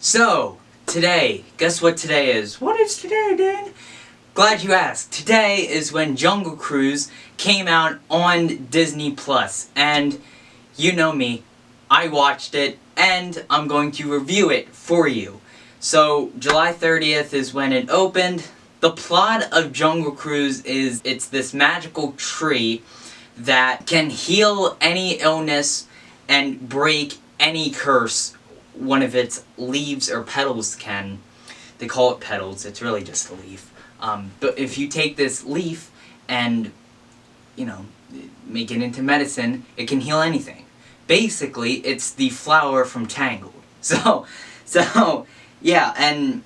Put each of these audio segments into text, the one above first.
So, today, guess what today is? What is today, Dane? Glad you asked. Today is when Jungle Cruise came out on Disney Plus, and you know me, I watched it, and I'm going to review it for you. So, July 30th is when it opened. The plot of Jungle Cruise is it's this magical tree that can heal any illness and break any curse one of its leaves or petals can. They call it petals, it's really just a leaf. But if you take this leaf and, make it into medicine, it can heal anything. Basically, it's the flower from Tangled. So, yeah, and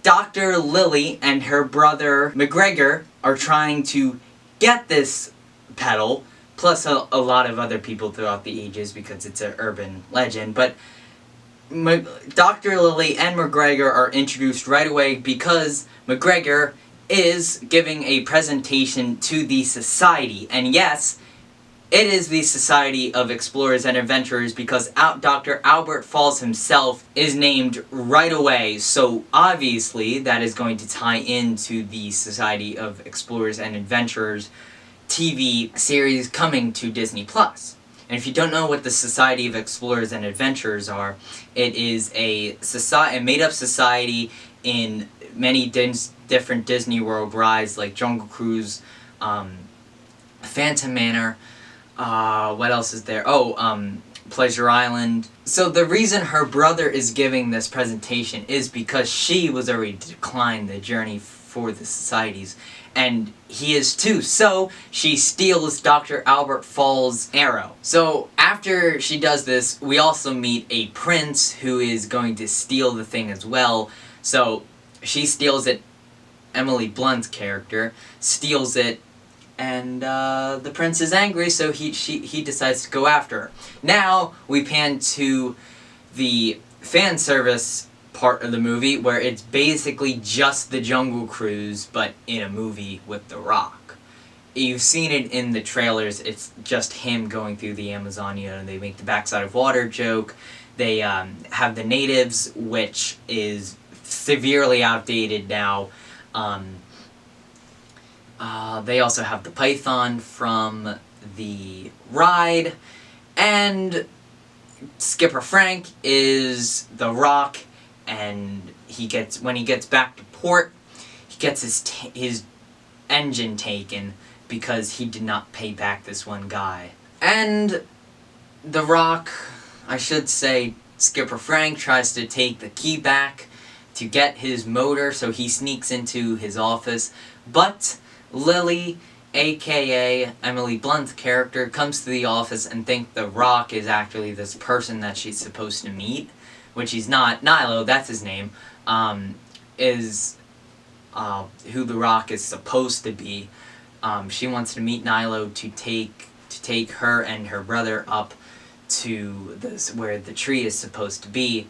Dr. Lily and her brother McGregor are trying to get this petal, plus a lot of other people throughout the ages because it's an urban legend, but Dr. Lily and McGregor are introduced right away because McGregor is giving a presentation to the society, and yes, it is the Society of Explorers and Adventurers because Dr. Albert Falls himself is named right away, so obviously that is going to tie into the Society of Explorers and Adventurers TV series coming to Disney Plus. And if you don't know what the Society of Explorers and Adventurers are, it is a made-up society in many different Disney World rides like Jungle Cruise, Phantom Manor, what else is there? Pleasure Island. So the reason her brother is giving this presentation is because she was already declined the journey for the societies, and he is too, so she steals Dr. Albert Fall's arrow. So after she does this, we also meet a prince who is going to steal the thing as well. So she steals it, Emily Blunt's character steals it, and the prince is angry, so he decides to go after her. Now we pan to the fan service part of the movie where it's basically just the Jungle Cruise but in a movie with The Rock. You've seen it in the trailers, it's just him going through the Amazonia, and they make the backside of water joke. They have the natives, which is severely outdated now. They also have the python from the ride, and Skipper Frank is The Rock, and when he gets back to port, he gets his engine taken because he did not pay back this one guy. And The Rock, I should say, Skipper Frank tries to take the key back to get his motor, so he sneaks into his office, but Lily, aka Emily Blunt's character, comes to the office and thinks The Rock is actually this person that she's supposed to meet, which he's not. Nilo, that's his name, is who The Rock is supposed to be. She wants to meet Nilo to take her and her brother up to where the tree is supposed to be,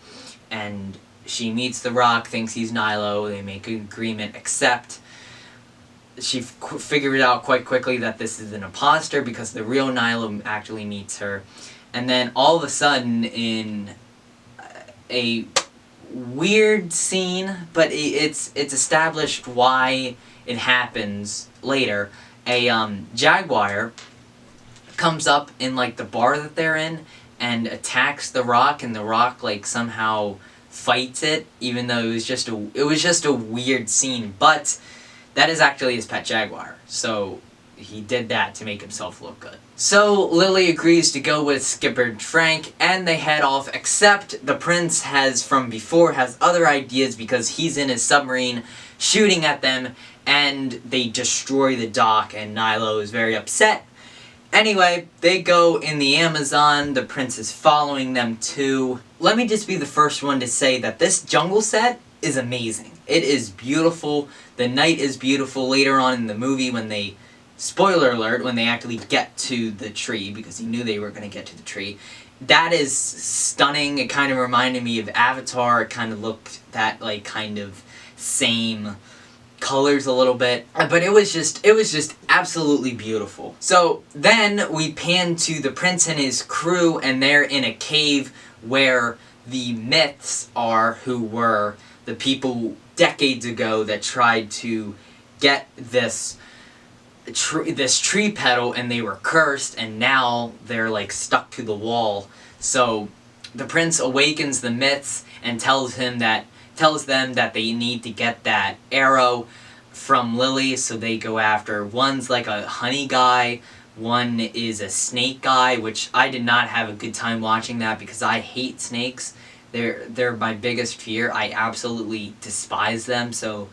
and she meets The Rock, thinks he's Nilo, they make an agreement, except she figures out quite quickly that this is an imposter because the real Nilo actually meets her. And then all of a sudden, in a weird scene, but it's established why it happens later, a jaguar comes up in like the bar that they're in and attacks The Rock, and The Rock like somehow fights it, even though it was just a weird scene. But that is actually his pet jaguar, so he did that to make himself look good. So Lily agrees to go with Skipper Frank, and they head off, except the prince has other ideas because he's in his submarine shooting at them, and they destroy the dock, and Nilo is very upset. Anyway, they go in the Amazon, the prince is following them too. Let me just be the first one to say that this jungle set is amazing. It is beautiful, the night is beautiful. Later on in the movie when they, spoiler alert, when they actually get to the tree, because he knew they were going to get to the tree, that is stunning. It kind of reminded me of Avatar. It kind of looked that like kind of same colors a little bit, but it was just absolutely beautiful. So then we pan to the prince and his crew, and they're in a cave where the myths are who were the people decades ago that tried to get this tree petal, and they were cursed, and now they're like stuck to the wall. So the prince awakens the myths and tells them that they need to get that arrow from Lily, so they go after. One's like a honey guy, one is a snake guy, which I did not have a good time watching that because I hate snakes. They're my biggest fear. I absolutely despise them, so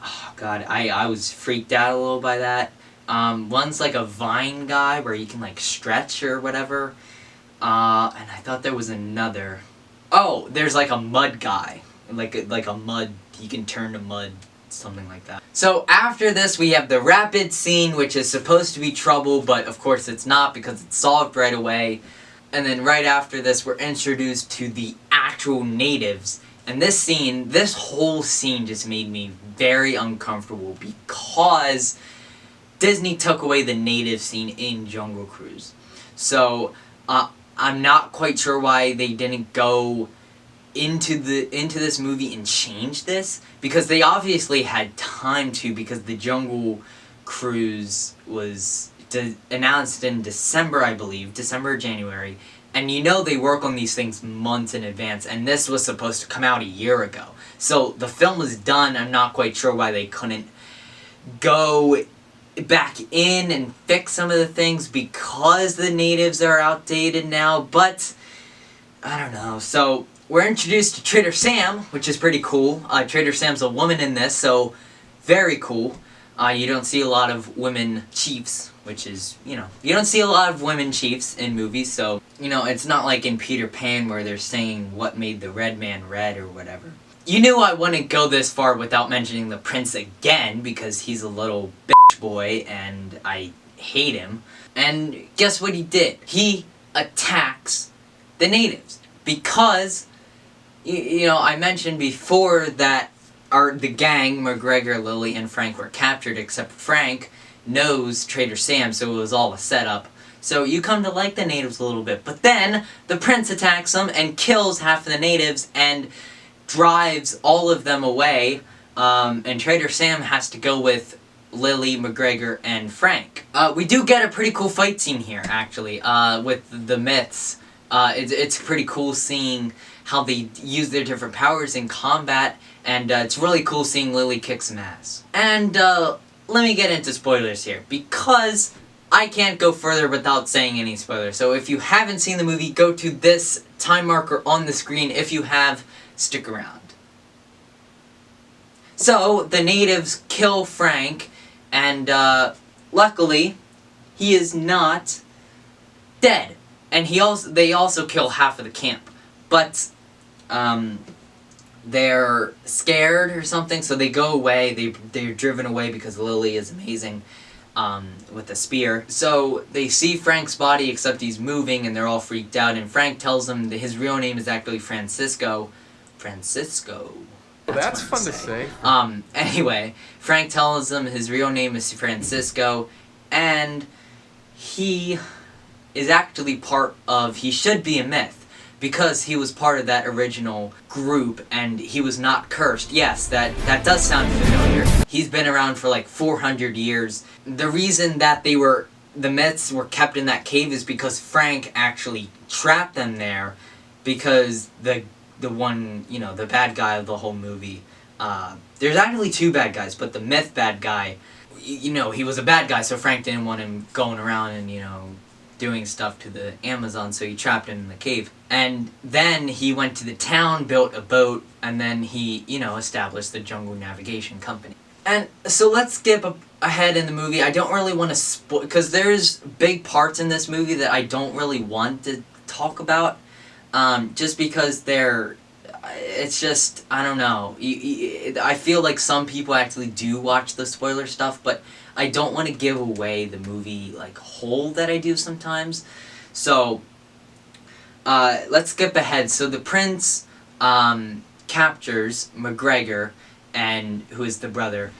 oh god, I was freaked out a little by that. One's like a vine guy where you can like stretch or whatever. And I thought there was another. Oh, there's like a mud guy. Like a mud, you can turn to mud, something like that. So after this we have the rapid scene, which is supposed to be trouble, but of course it's not because it's solved right away. And then right after this we're introduced to the actual natives. And this whole scene just made me very uncomfortable because Disney took away the native scene in Jungle Cruise. So I'm not quite sure why they didn't go into this movie and change this, because they obviously had time to, because the Jungle Cruise was announced in December, I believe, December or January, and you know they work on these things months in advance, and this was supposed to come out a year ago. So the film was done. I'm not quite sure why they couldn't go back in and fix some of the things because the natives are outdated now, but I don't know. So we're introduced to Trader Sam, which is pretty cool. Trader Sam's a woman in this, so very cool. You don't see a lot of women chiefs, which is, you don't see a lot of women chiefs in movies, so, it's not like in Peter Pan where they're saying what made the red man red or whatever. You knew I wouldn't go this far without mentioning the prince again, because he's a little bitch boy and I hate him. And guess what he did? He attacks the natives because, I mentioned before that the gang, McGregor, Lily, and Frank were captured, except Frank knows Trader Sam, so it was all a setup. So you come to like the natives a little bit. But then the prince attacks them and kills half of the natives and drives all of them away. And Trader Sam has to go with Lily, McGregor, and Frank. We do get a pretty cool fight scene here, actually, with the myths. It's pretty cool seeing how they use their different powers in combat, and it's really cool seeing Lily kick some ass. And let me get into spoilers here, because I can't go further without saying any spoilers. So if you haven't seen the movie, go to this time marker on the screen. If you have, stick around. So the natives kill Frank, and luckily he is not dead. And they also kill half of the camp. But they're scared or something, so they go away. They're driven away because Lily is amazing with a spear. So they see Frank's body, except he's moving, and they're all freaked out. And Frank tells them that his real name is actually Francisco. That's fun to say. Anyway, Frank tells them his real name is Francisco, and he is actually he should be a myth, because he was part of that original group, and he was not cursed. Yes, that does sound familiar. He's been around for like 400 years. The reason that the myths were kept in that cave is because Frank actually trapped them there, because the one, the bad guy of the whole movie, there's actually two bad guys, but the myth bad guy, he was a bad guy, so Frank didn't want him going around and, doing stuff to the Amazon, so he trapped him in the cave. And then he went to the town, built a boat, and then he, established the Jungle Navigation Company. And so let's skip ahead in the movie. I don't really want to spoil, because there's big parts in this movie that I don't really want to talk about, just because it's just, I don't know. I feel like some people actually do watch the spoiler stuff, but I don't want to give away the movie, whole that I do sometimes. So, let's skip ahead. So the prince, captures McGregor, who is the brother,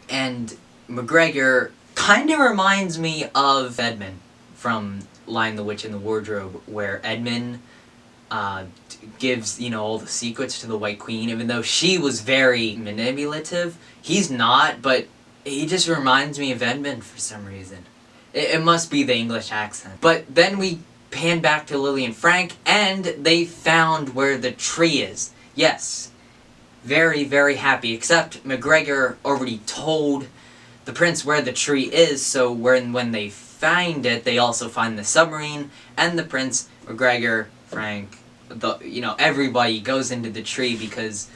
and McGregor kind of reminds me of Edmund from Lion, the Witch, and the Wardrobe, where Edmund gives, all the secrets to the White Queen, even though she was very manipulative. He's not, but he just reminds me of Edmund for some reason. It must be the English accent. But then we pan back to Lily and Frank, and they found where the tree is. Yes, very, very happy, except McGregor already told the prince where the tree is, so when they find it, they also find the submarine, and the prince, McGregor, Frank, everybody goes into the tree because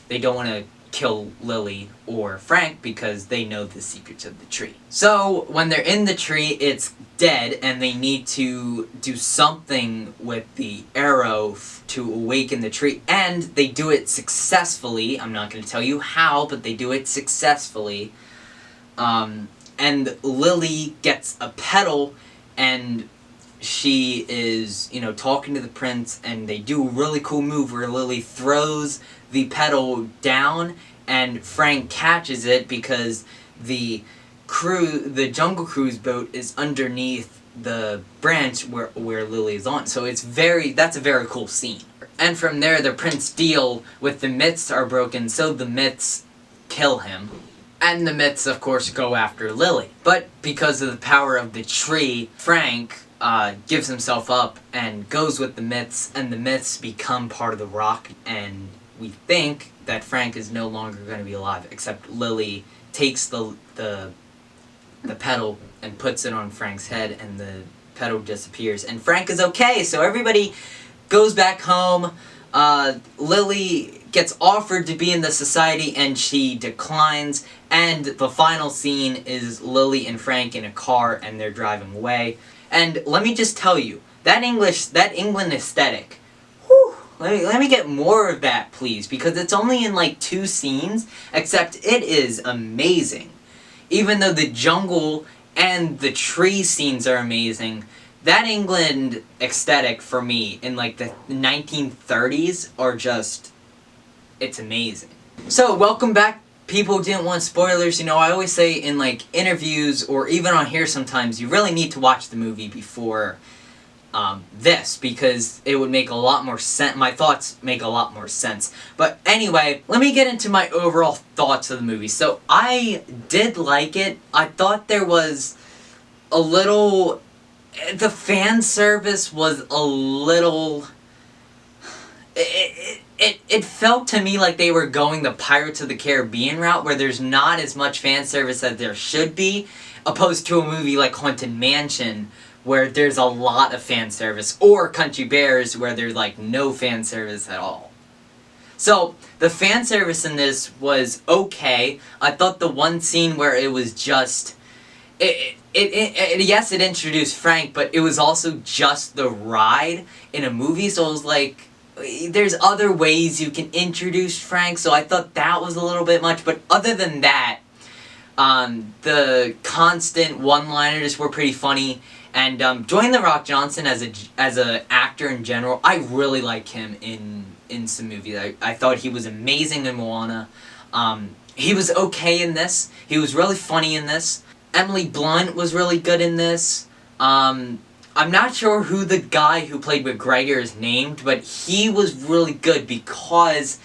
they don't want to kill Lily or Frank because they know the secrets of the tree. So when they're in the tree, it's dead, and they need to do something with the arrow to awaken the tree, and they do it successfully. I'm not going to tell you how, but they do it successfully. And Lily gets a petal, and she is, talking to the prince, and they do a really cool move where Lily throws the petal down, and Frank catches it because the Jungle Cruise boat is underneath the branch where Lily is on. So that's a very cool scene. And from there, the prince deal with the myths are broken, so the myths kill him. And the myths, of course, go after Lily. But because of the power of the tree, Frank gives himself up and goes with the myths, and the myths become part of the rock, and we think that Frank is no longer going to be alive, except Lily takes the petal and puts it on Frank's head, and the petal disappears, and Frank is okay, so everybody goes back home. Lily gets offered to be in the society, and she declines, and the final scene is Lily and Frank in a car, and they're driving away. And let me just tell you, that England aesthetic, whew, let me get more of that, please, because it's only in like 2 scenes, except it is amazing. Even though the jungle and the tree scenes are amazing, that England aesthetic for me in like the 1930s are just, it's amazing. So, welcome back. People who didn't want spoilers. I always say in like interviews or even on here sometimes, you really need to watch the movie before this, because it would make a lot more sense. My thoughts make a lot more sense. But anyway, let me get into my overall thoughts of the movie. So I did like it. I thought there was a little, the fan service was a little, it felt to me like they were going the Pirates of the Caribbean route, where there's not as much fan service as there should be, opposed to a movie like Haunted Mansion, where there's a lot of fan service, or Country Bears, where there's like no fan service at all. So, the fan service in this was okay. I thought the one scene where it was just, yes, it introduced Frank, but it was also just the ride in a movie, so it was like, there's other ways you can introduce Frank, so I thought that was a little bit much, but other than that, the constant one-liners were pretty funny, and Dwayne "The Rock" Johnson as a actor in general, I really like him in some movies. I thought he was amazing in Moana. He was okay in this. He was really funny in this. Emily Blunt was really good in this. I'm not sure who the guy who played McGregor is named, but he was really good because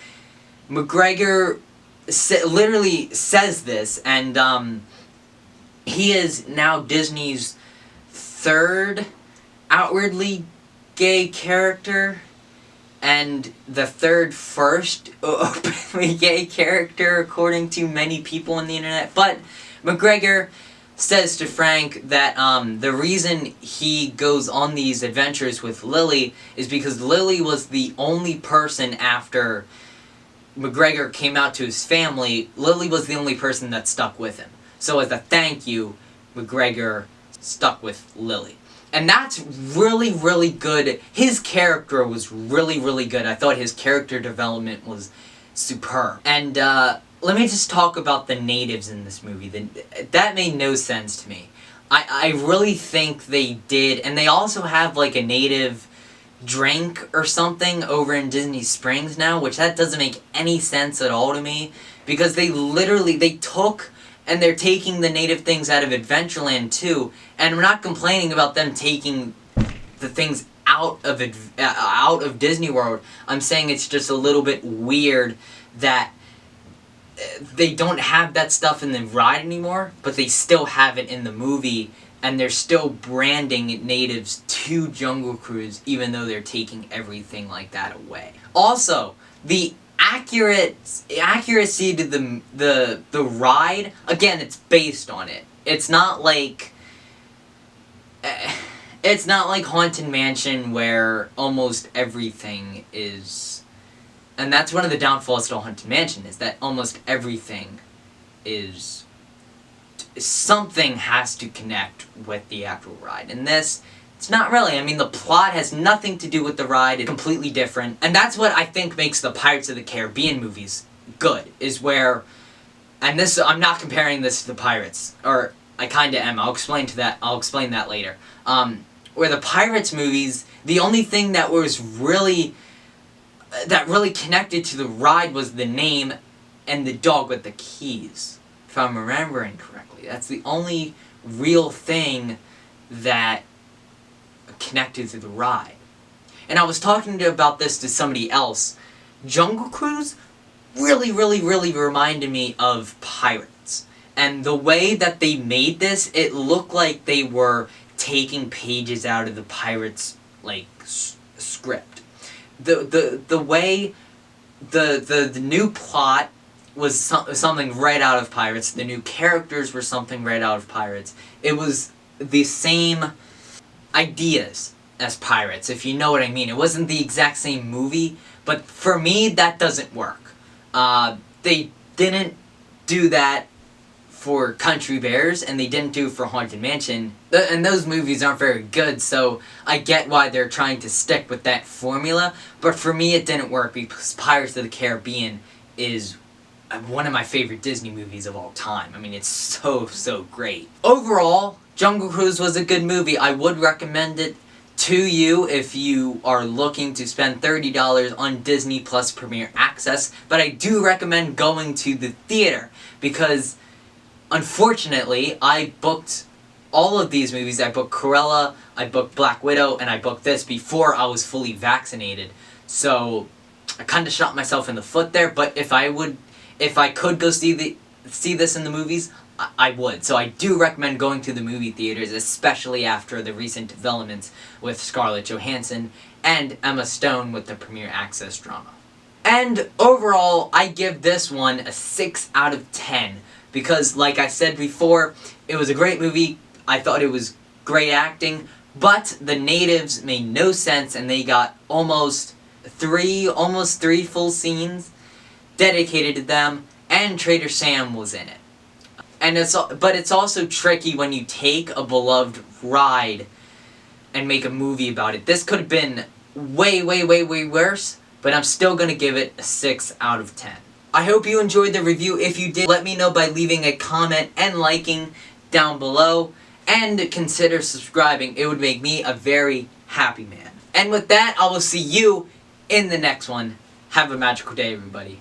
McGregor literally says this, and he is now Disney's 3rd outwardly gay character, and the 3rd first openly gay character, according to many people on the internet. But McGregor says to Frank that the reason he goes on these adventures with Lily is because Lily was the only person after McGregor came out to his family. Lily was the only person that stuck with him. So as a thank you, McGregor stuck with Lily. And that's really, really good. His character was really, really good. I thought his character development was superb. And let me just talk about the natives in this movie. That made no sense to me. I really think they did, and they also have like a native drink or something over in Disney Springs now, which that doesn't make any sense at all to me, because they took, and they're taking the native things out of Adventureland too, and I'm not complaining about them taking the things out of Disney World. I'm saying it's just a little bit weird that they don't have that stuff in the ride anymore, but they still have it in the movie, and they're still branding natives to Jungle Cruise, even though they're taking everything like that away. Also, the accuracy to the ride, again, it's based on it. It's not like Haunted Mansion, where almost everything is, and that's one of the downfalls to Haunted Mansion, is that almost everything is, something has to connect with the actual ride. And this, it's not really. I mean, the plot has nothing to do with the ride. It's completely different. And that's what I think makes the Pirates of the Caribbean movies good, is where, and this, I'm not comparing this to the Pirates, or I kinda am. I'll explain that later. Where the Pirates movies, the only thing that was really connected to the ride was the name and the dog with the keys, if I'm remembering correctly. That's the only real thing that connected to the ride. And I was talking about this to somebody else. Jungle Cruise really reminded me of Pirates. And the way that they made this, it looked like they were taking pages out of the Pirates, like, script. The way the new plot was something right out of Pirates. The new characters were something right out of Pirates. It was the same ideas as Pirates, if you know what I mean. It wasn't the exact same movie, but for me, that doesn't work. They didn't do that for Country Bears, and they didn't do it for Haunted Mansion, and those movies aren't very good, so I get why they're trying to stick with that formula, but for me it didn't work, because Pirates of the Caribbean is one of my favorite Disney movies of all time. I mean, it's so great. Overall, Jungle Cruise was a good movie. I would recommend it to you if you are looking to spend $30 on Disney Plus Premier Access, but I do recommend going to the theater, because unfortunately, I booked all of these movies. I booked Cruella, I booked Black Widow, and I booked this before I was fully vaccinated. So, I kind of shot myself in the foot there, but if I could go see this in the movies, I would. So I do recommend going to the movie theaters, especially after the recent developments with Scarlett Johansson and Emma Stone with the Premier Access drama. And overall, I give this one a 6 out of 10. Because, like I said before, it was a great movie. I thought it was great acting, but the natives made no sense, and they got almost three full scenes dedicated to them, and Trader Sam was in it. And but it's also tricky when you take a beloved ride and make a movie about it. This could have been way worse, but I'm still gonna give it a 6 out of 10. I hope you enjoyed the review. If you did, let me know by leaving a comment and liking down below. And consider subscribing. It would make me a very happy man. And with that, I will see you in the next one. Have a magical day, everybody.